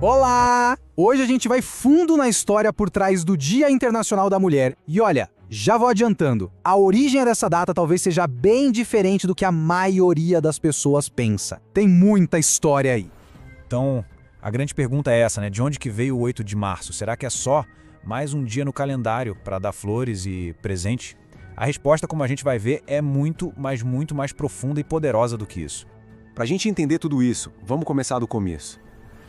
Olá! Hoje a gente vai fundo na história por trás do Dia Internacional da Mulher. E olha, já vou adiantando, a origem dessa data talvez seja bem diferente do que a maioria das pessoas pensa. Tem muita história aí. Então, a grande pergunta é essa, né? De onde que veio o 8 de março? Será que é só mais um dia no calendário para dar flores e presente? A resposta, como a gente vai ver, é muito mais profunda e poderosa do que isso. Pra gente entender tudo isso, vamos começar do começo.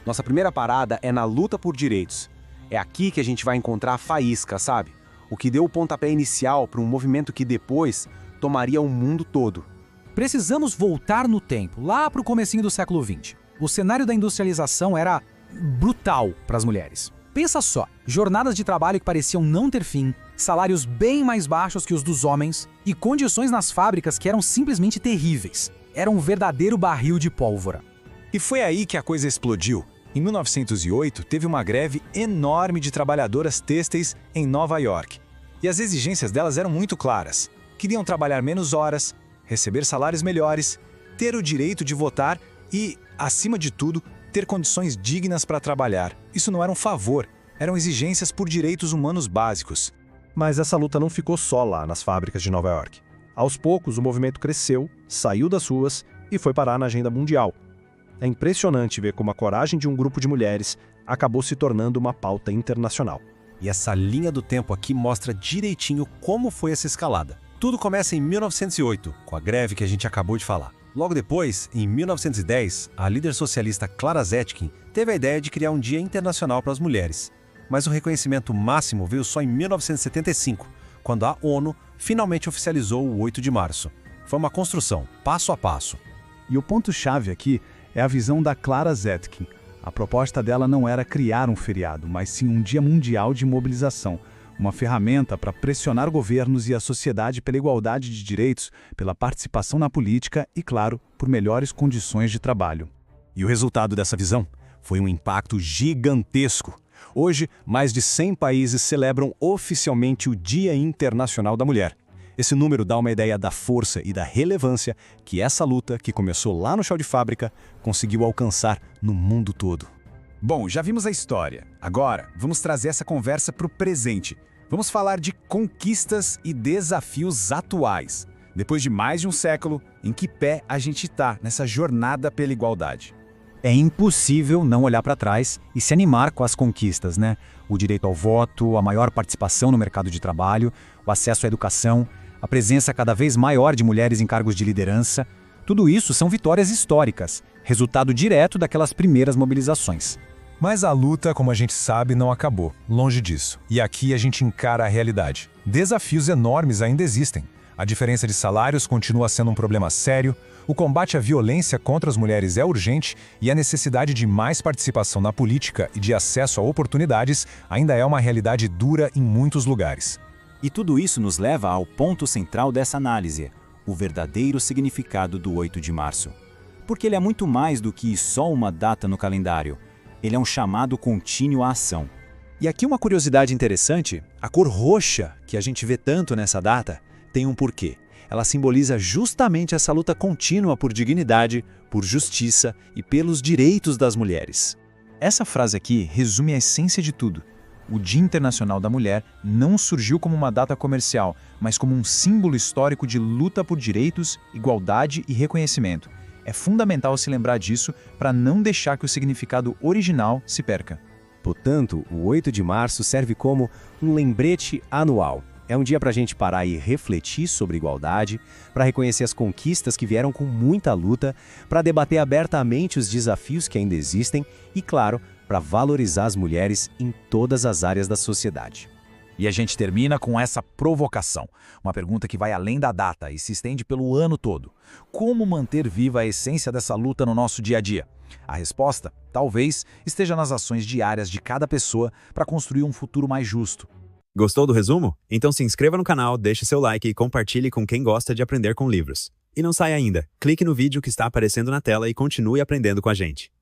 Nossa primeira parada é na luta por direitos. É aqui que a gente vai encontrar a faísca, sabe? O que deu o pontapé inicial para um movimento que depois tomaria o mundo todo. Precisamos voltar no tempo, lá para o comecinho do século XX. O cenário da industrialização era brutal para as mulheres. Pensa só, jornadas de trabalho que pareciam não ter fim, salários bem mais baixos que os dos homens e condições nas fábricas que eram simplesmente terríveis. Era um verdadeiro barril de pólvora. E foi aí que a coisa explodiu. Em 1908, teve uma greve enorme de trabalhadoras têxteis em Nova York. E as exigências delas eram muito claras. Queriam trabalhar menos horas, receber salários melhores, ter o direito de votar e, acima de tudo, ter condições dignas para trabalhar. Isso não era um favor, eram exigências por direitos humanos básicos. Mas essa luta não ficou só lá nas fábricas de Nova York. Aos poucos, o movimento cresceu, saiu das ruas e foi parar na agenda mundial. É impressionante ver como a coragem de um grupo de mulheres acabou se tornando uma pauta internacional. E essa linha do tempo aqui mostra direitinho como foi essa escalada. Tudo começa em 1908, com a greve que a gente acabou de falar. Logo depois, em 1910, a líder socialista Clara Zetkin teve a ideia de criar um dia internacional para as mulheres. Mas o reconhecimento máximo veio só em 1975, quando a ONU finalmente oficializou o 8 de março. Foi uma construção, passo a passo. E o ponto-chave aqui é a visão da Clara Zetkin. A proposta dela não era criar um feriado, mas sim um dia mundial de mobilização, uma ferramenta para pressionar governos e a sociedade pela igualdade de direitos, pela participação na política e, claro, por melhores condições de trabalho. E o resultado dessa visão foi um impacto gigantesco. Hoje, mais de 100 países celebram oficialmente o Dia Internacional da Mulher. Esse número dá uma ideia da força e da relevância que essa luta, que começou lá no chão de fábrica, conseguiu alcançar no mundo todo. Bom, já vimos a história. Agora, vamos trazer essa conversa para o presente. Vamos falar de conquistas e desafios atuais. Depois de mais de um século, em que pé a gente está nessa jornada pela igualdade? É impossível não olhar para trás e se animar com as conquistas, né? O direito ao voto, a maior participação no mercado de trabalho, o acesso à educação, a presença cada vez maior de mulheres em cargos de liderança. Tudo isso são vitórias históricas, resultado direto daquelas primeiras mobilizações. Mas a luta, como a gente sabe, não acabou. Longe disso. E aqui a gente encara a realidade. Desafios enormes ainda existem. A diferença de salários continua sendo um problema sério, o combate à violência contra as mulheres é urgente e a necessidade de mais participação na política e de acesso a oportunidades ainda é uma realidade dura em muitos lugares. E tudo isso nos leva ao ponto central dessa análise, o verdadeiro significado do 8 de março. Porque ele é muito mais do que só uma data no calendário. Ele é um chamado contínuo à ação. E aqui uma curiosidade interessante, a cor roxa, que a gente vê tanto nessa data, tem um porquê. Ela simboliza justamente essa luta contínua por dignidade, por justiça e pelos direitos das mulheres. Essa frase aqui resume a essência de tudo. O Dia Internacional da Mulher não surgiu como uma data comercial, mas como um símbolo histórico de luta por direitos, igualdade e reconhecimento. É fundamental se lembrar disso para não deixar que o significado original se perca. Portanto, o 8 de março serve como um lembrete anual. É um dia para a gente parar e refletir sobre igualdade, para reconhecer as conquistas que vieram com muita luta, para debater abertamente os desafios que ainda existem e, claro, para valorizar as mulheres em todas as áreas da sociedade. E a gente termina com essa provocação, uma pergunta que vai além da data e se estende pelo ano todo. Como manter viva a essência dessa luta no nosso dia a dia? A resposta, talvez, esteja nas ações diárias de cada pessoa para construir um futuro mais justo. Gostou do resumo? Então se inscreva no canal, deixe seu like e compartilhe com quem gosta de aprender com livros. E não saia ainda, clique no vídeo que está aparecendo na tela e continue aprendendo com a gente.